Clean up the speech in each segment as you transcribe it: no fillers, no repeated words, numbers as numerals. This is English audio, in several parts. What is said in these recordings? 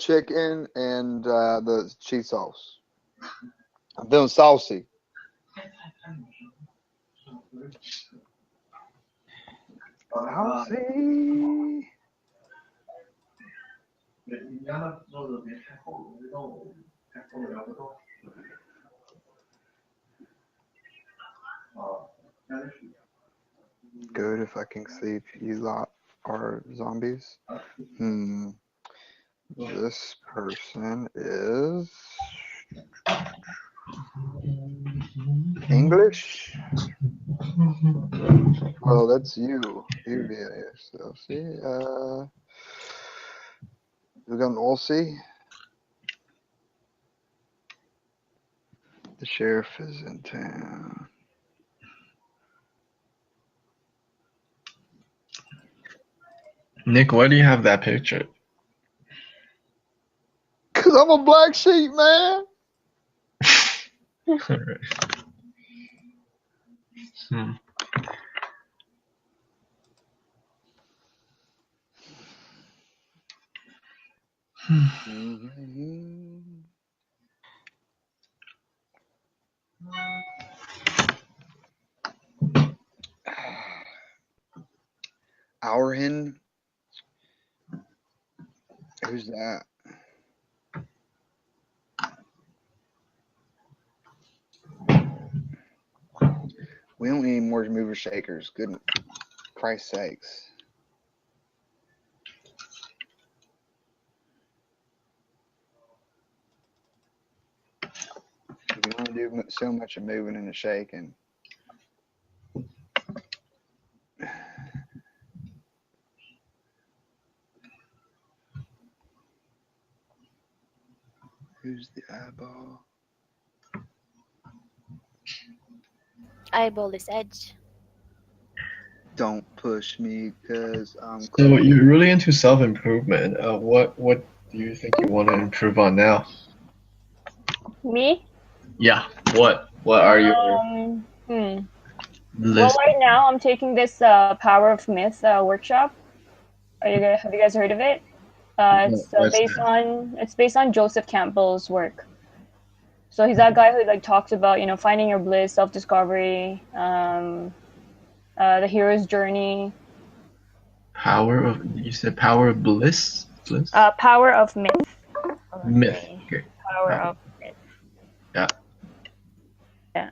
chicken and the cheese sauce. I'm feeling saucy. Saucy. Good if I can see if you lot are zombies. Hmm. This person is English. Well, that's you. You be yourself. See, we're going to all see. The sheriff is in town. Nick, why do you have that picture? Cause I'm a black sheep, man. Alright. Hmm. Auerhin. Who's that? We don't need any more mover shakers. Good Christ's sakes. We can only do so much of moving and shaking. Who's the eyeball? Eyeball this edge. Don't push me, cause I'm So close. you're really into self-improvement. What do you think you want to improve on now? Me? Yeah. What are your Well, list? right now I'm taking this Power of Myth workshop. Have you guys heard of it? It's What's based that? on Joseph Campbell's work. So he's that guy who like talks about finding your bliss, self-discovery, the hero's journey. You said power of bliss? Bliss? Power of Myth. Myth. Okay. Okay. Power of Myth. Yeah. Yeah.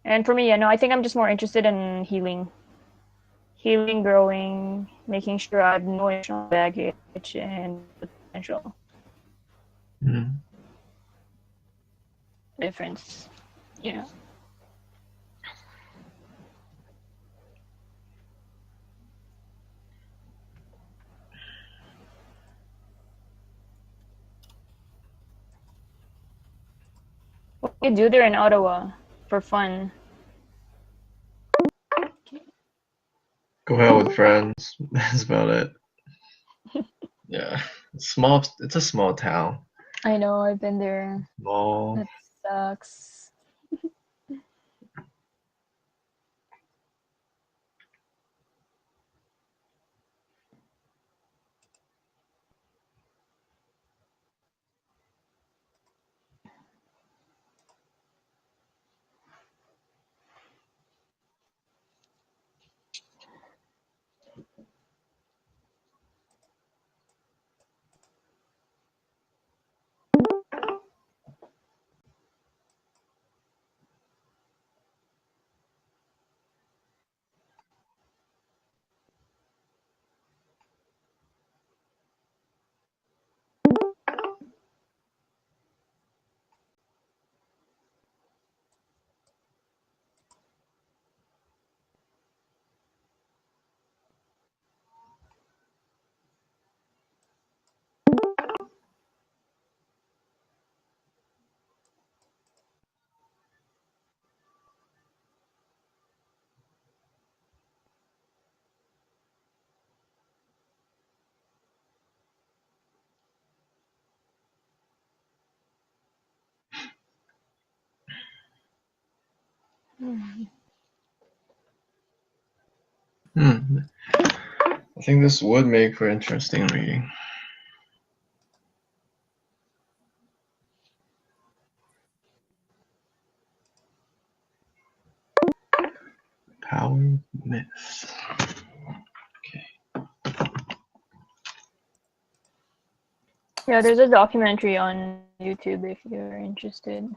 And for me, I think I'm just more interested in healing, growing, making sure I have no emotional baggage and potential Mhm. difference. Yeah. What do you do there in Ottawa for fun? Go out with friends. That's about it. Yeah. It's a small town. I know, I've been there. Small. That sucks. I think this would make for interesting reading. Power myths. Okay. Yeah, there's a documentary on YouTube if you're interested.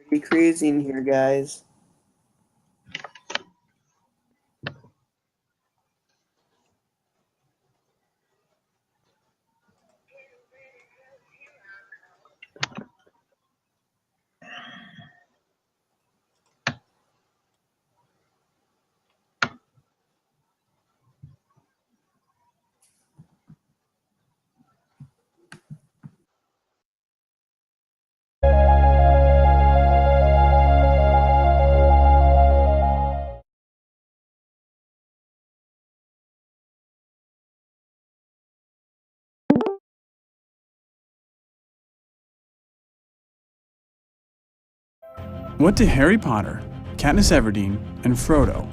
Pretty crazy in here, guys. What do Harry Potter, Katniss Everdeen, and Frodo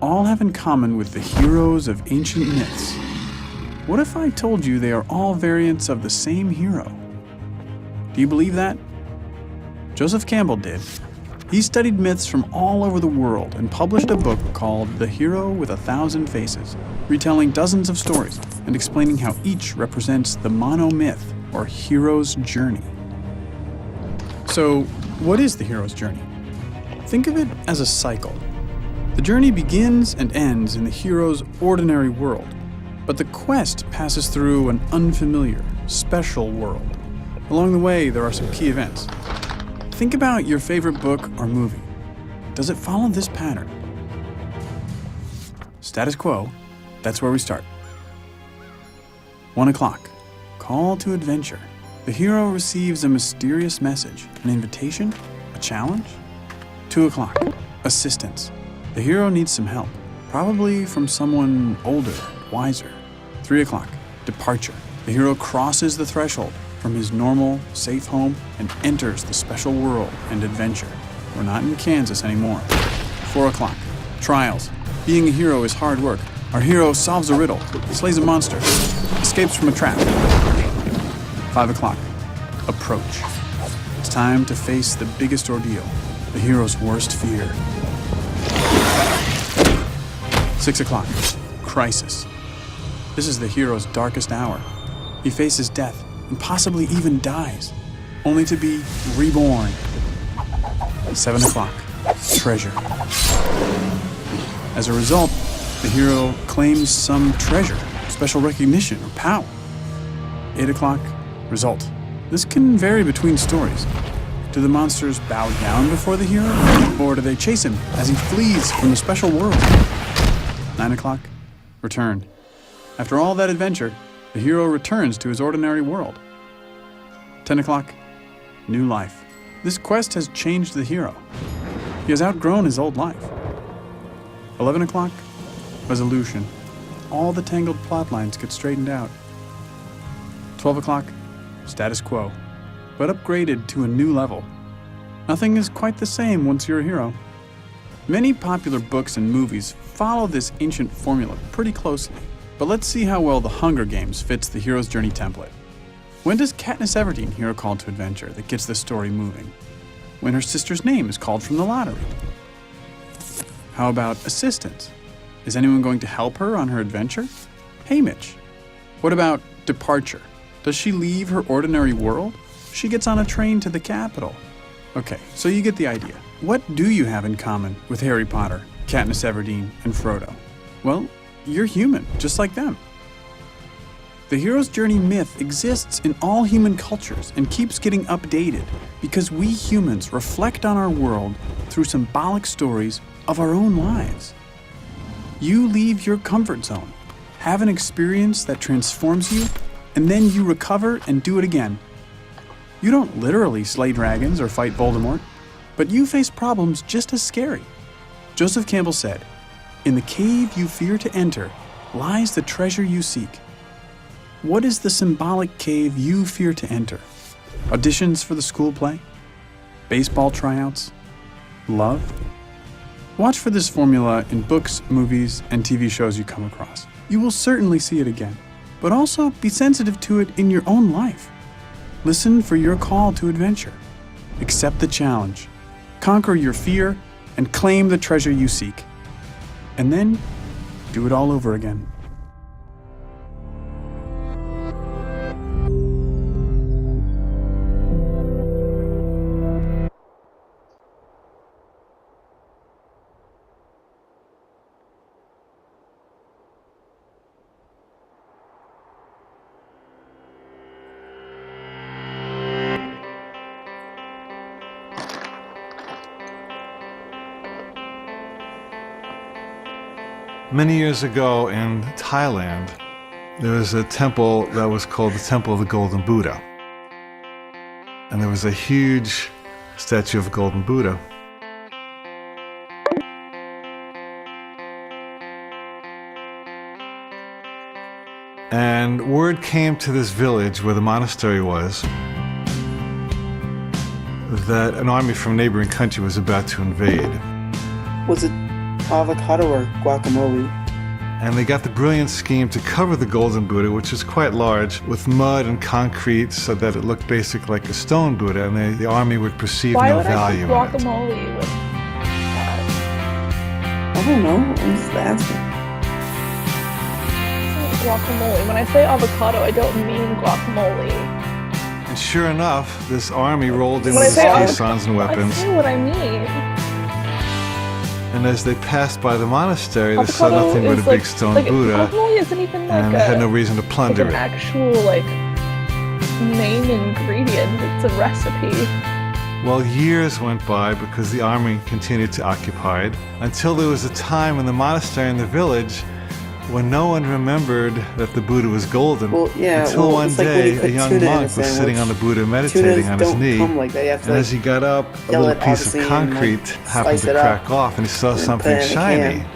all have in common with the heroes of ancient myths? What if I told you they are all variants of the same hero? Do you believe that? Joseph Campbell did. He studied myths from all over the world and published a book called The Hero with a Thousand Faces, retelling dozens of stories and explaining how each represents the monomyth or hero's journey. So, what is the hero's journey? Think of it as a cycle. The journey begins and ends in the hero's ordinary world, but the quest passes through an unfamiliar, special world. Along the way, there are some key events. Think about your favorite book or movie. Does it follow this pattern? Status quo, that's where we start. 1 o'clock, call to adventure. The hero receives a mysterious message, an invitation, a challenge. 2 o'clock, assistance. The hero needs some help, probably from someone older, wiser. 3 o'clock, departure. The hero crosses the threshold from his normal, safe home and enters the special world and adventure. We're not in Kansas anymore. 4 o'clock, trials. Being a hero is hard work. Our hero solves a riddle, slays a monster, escapes from a trap. 5 o'clock, approach. It's time to face the biggest ordeal, the hero's worst fear. 6 o'clock, crisis. This is the hero's darkest hour. He faces death and possibly even dies, only to be reborn. 7 o'clock, treasure. As a result, the hero claims some treasure, special recognition, or power. 8 o'clock, result. This can vary between stories. Do the monsters bow down before the hero, or do they chase him as he flees from the special world? 9 o'clock, return. After all that adventure, the hero returns to his ordinary world. 10 o'clock, new life. This quest has changed the hero. He has outgrown his old life. 11 o'clock, resolution. All the tangled plot lines get straightened out. 12 o'clock, status quo, but upgraded to a new level. Nothing is quite the same once you're a hero. Many popular books and movies follow this ancient formula pretty closely, but let's see how well The Hunger Games fits the hero's journey template. When does Katniss Everdeen hear a call to adventure that gets the story moving? When her sister's name is called from the lottery. How about assistance? Is anyone going to help her on her adventure? Hey, Mitch. What about departure? Does she leave her ordinary world? She gets on a train to the capital. Okay, so you get the idea. What do you have in common with Harry Potter, Katniss Everdeen, and Frodo? Well, you're human, just like them. The hero's journey myth exists in all human cultures and keeps getting updated because we humans reflect on our world through symbolic stories of our own lives. You leave your comfort zone, have an experience that transforms you, and then you recover and do it again. You don't literally slay dragons or fight Voldemort, but you face problems just as scary. Joseph Campbell said, "In the cave you fear to enter, lies the treasure you seek. What is the symbolic cave you fear to enter? Auditions for the school play? Baseball tryouts? Love? Watch for this formula in books, movies, and TV shows you come across. You will certainly see it again, but also be sensitive to it in your own life. Listen for your call to adventure. Accept the challenge. Conquer your fear and claim the treasure you seek. And then do it all over again. Many years ago in Thailand, there was a temple that was called the Temple of the Golden Buddha. And there was a huge statue of the Golden Buddha. And word came to this village where the monastery was that an army from a neighboring country was about to invade. Was it avocado or guacamole? And they got the brilliant scheme to cover the Golden Buddha, which is quite large, with mud and concrete so that it looked basically like a stone Buddha, and the army would perceive no value in it. Why would I put guacamole with that? I don't know. I'm just asking. Guacamole. When I say avocado, I don't mean guacamole. And sure enough, this army rolled in When with I its say caissons and weapons. I say what I mean. And as they passed by the monastery, they saw Avocado nothing but a is big stone Buddha, guacamole isn't even like and they had no reason to plunder an it. actual main ingredient. It's a recipe. Well, years went by because the army continued to occupy it, until there was a time in the monastery in the village when no one remembered that the Buddha was golden. Well, yeah, until one it's like when day you a put young tuna in a monk was sandwich. sitting on the Buddha meditating Tunas on his don't knee. come like that. You have to, And as he got up, a yell little it piece obviously of and, concrete happened slice to it up crack off, and he saw and something put it in a shiny. can.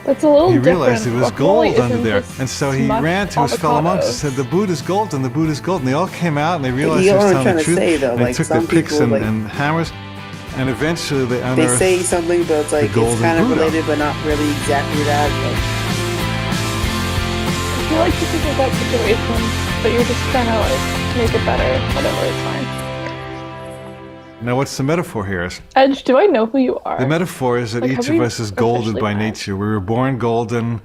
That's a little He different. realized there was Guacamole gold under isn't there. just And so he smushed ran to his fellow monks and avocados. said, "The Buddha's golden, the Buddha's golden." They all came out and they realized You he know was what I'm telling the trying to truth. say, though, And they like, took some their picks people, like- and hammers, and eventually they They unearthed say something, but it's like golden it's kind of Buddha. related, but not really exactly that. I feel like this is a bad situation, but you're just trying to make it better. Whatever, it's fine. Now, what's the metaphor here? Edge, do I know who you are? The metaphor is that Like, each have of we us is golden officially by met? nature. We were born golden.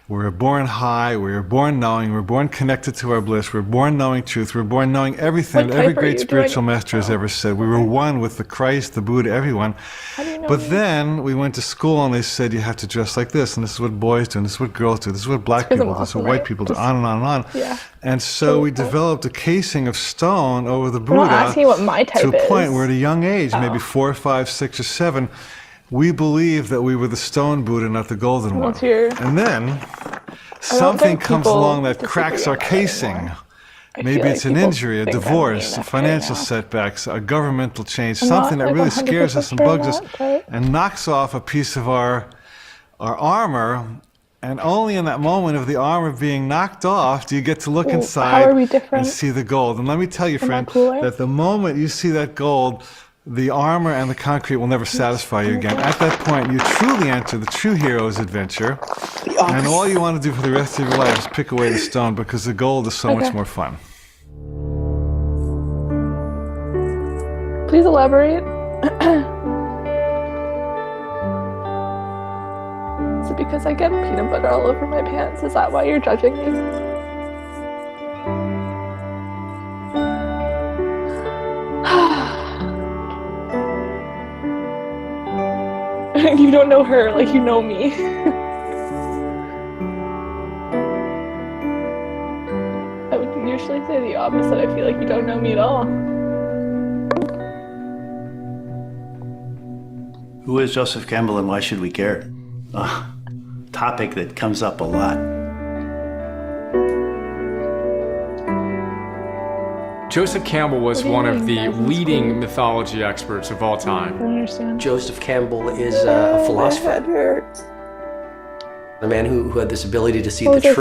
We were born high. We were born knowing. We were born connected to our bliss. We were born knowing truth. We were born knowing everything What that every type are great you? spiritual Do I- master has Oh, ever said. We were one with the Christ, the Buddha, everyone. How do you know But me? then we went to school and they said you have to dress like this, and this is what boys do, and this is what girls do, this is what black 'cause I'm people do, this is what awesome, white right? people do, Just- on and on and on. Yeah. And so we developed a casing of stone over the I'm Buddha not asking you what my type to a point is. where at a young age, maybe Oh. 4, 5, 6, or 7, we believed that we were the stone Buddha, not the golden one. What's your- And then something think comes people along that disagree cracks on our that casing. anymore. I Maybe feel it's like an people injury, a think I'm divorce, mean a financial right now. setbacks, a governmental change, I'm something not, that like, really scares us and 100% bugs us sure not, right? and knocks off a piece of our armor. And only in that moment of the armor being knocked off do you get to look Well, inside how are we different? and see the gold. And let me tell you, Am I friend, cooler? that the moment you see that gold, the armor and the concrete will never satisfy you again. At that point, you truly enter the true hero's adventure. The And opposite. all you want to do for the rest of your life is pick away the stone because the gold is so much Okay. more fun. Please elaborate. Is it because I get peanut butter all over my pants? Is that why you're judging me? You don't know her like you know me. I would usually say the opposite. I feel like you don't know me at all. Who is Joseph Campbell and why should we care? Topic that comes up a lot. Joseph Campbell was What do you one of mean, the guys in leading school? mythology experts of all I time. don't understand. Joseph Campbell is a My philosopher. head hurts. The man who had this ability to see What the was it? truth.